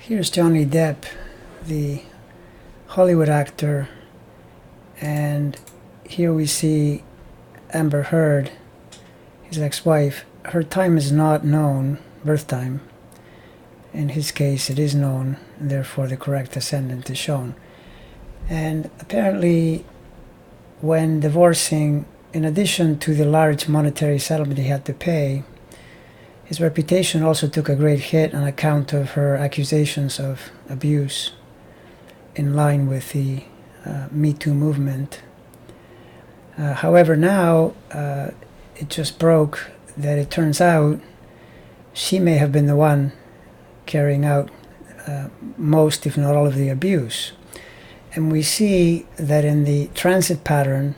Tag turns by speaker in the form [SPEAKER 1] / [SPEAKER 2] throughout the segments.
[SPEAKER 1] Here's Johnny Depp, the Hollywood actor, and here we see Amber Heard, his ex-wife. Her time is not known, birth time. In his case, it is known, and therefore the correct ascendant is shown. And apparently, when divorcing, in addition to the large monetary settlement he had to pay, his reputation also took a great hit on account of her accusations of abuse in line with the Me Too movement. However, now it just broke that it turns out she may have been the one carrying out most, if not all, of the abuse. And we see that in the transit pattern,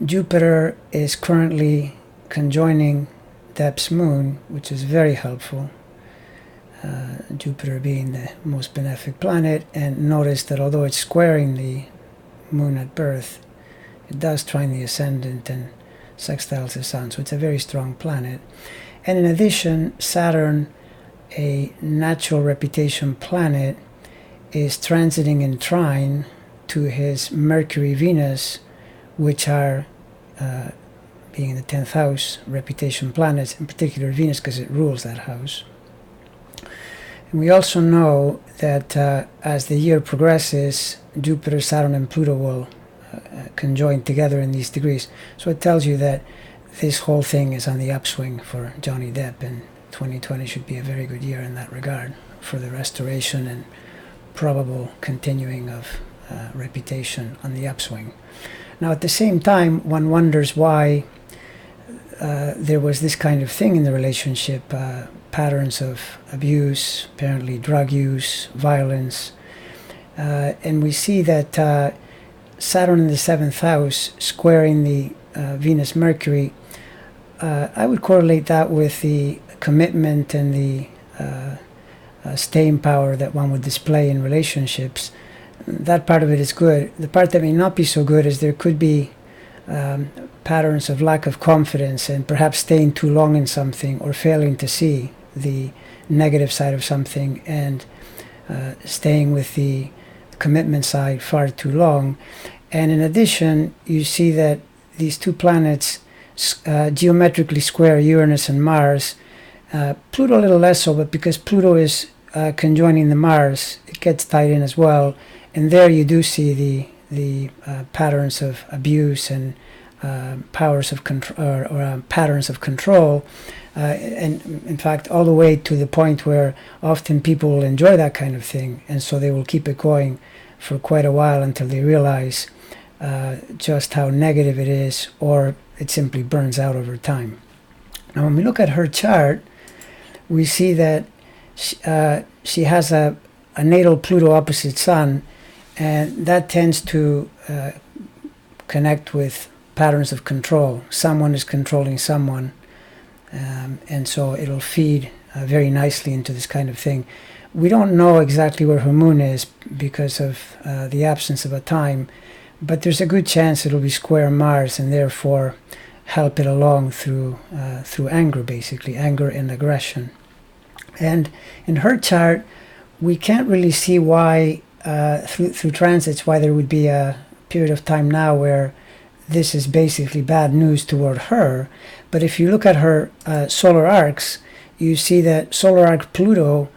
[SPEAKER 1] Jupiter is currently conjoining Depp's moon, which is very helpful, Jupiter being the most benefic planet. And notice that although it's squaring the moon at birth, it does trine the ascendant and sextiles the sun, so it's a very strong planet. And in addition, Saturn, a natural reputation planet, is transiting in trine to his Mercury, Venus, which are being in the 10th house, reputation planets, in particular Venus, because it rules that house. And we also know that as the year progresses, Jupiter, Saturn, and Pluto will conjoin together in these degrees. So it tells you that this whole thing is on the upswing for Johnny Depp, and 2020 should be a very good year in that regard for the restoration and probable continuing of reputation on the upswing. Now, at the same time, one wonders why there was this kind of thing in the relationship, patterns of abuse, apparently drug use, violence, and we see that Saturn in the 7th house squaring the Venus-Mercury, I would correlate that with the commitment and the staying power that one would display in relationships. That part of it is good. The part that may not be so good is there could be patterns of lack of confidence and perhaps staying too long in something or failing to see the negative side of something and staying with the commitment side far too long. And in addition, you see that these two planets geometrically square Uranus and Mars. Pluto a little less so, but because Pluto is conjoining the Mars, it gets tied in as well. And there you do see the patterns of abuse and powers of control, or patterns of control, and in fact all the way to the point where often people will enjoy that kind of thing, and so they will keep it going for quite a while until they realize just how negative it is, or it simply burns out over time. Now, when we look at her chart, we see that she has a natal Pluto opposite Sun, and that tends to connect with patterns of control. Someone is controlling someone, and so it'll feed very nicely into this kind of thing. We don't know exactly where her moon is because of the absence of a time, but there's a good chance it'll be square Mars and therefore help it along through anger, basically, anger and aggression. And in her chart, we can't really see why, through transits, why there would be a period of time now where this is basically bad news toward her. But if you look at her solar arcs, you see that solar arc Pluto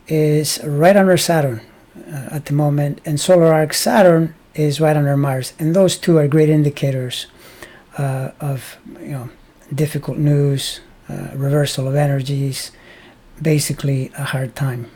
[SPEAKER 1] is right under Saturn at the moment, and solar arc Saturn is right under Mars. And those two are great indicators of difficult news, reversal of energies, basically a hard time.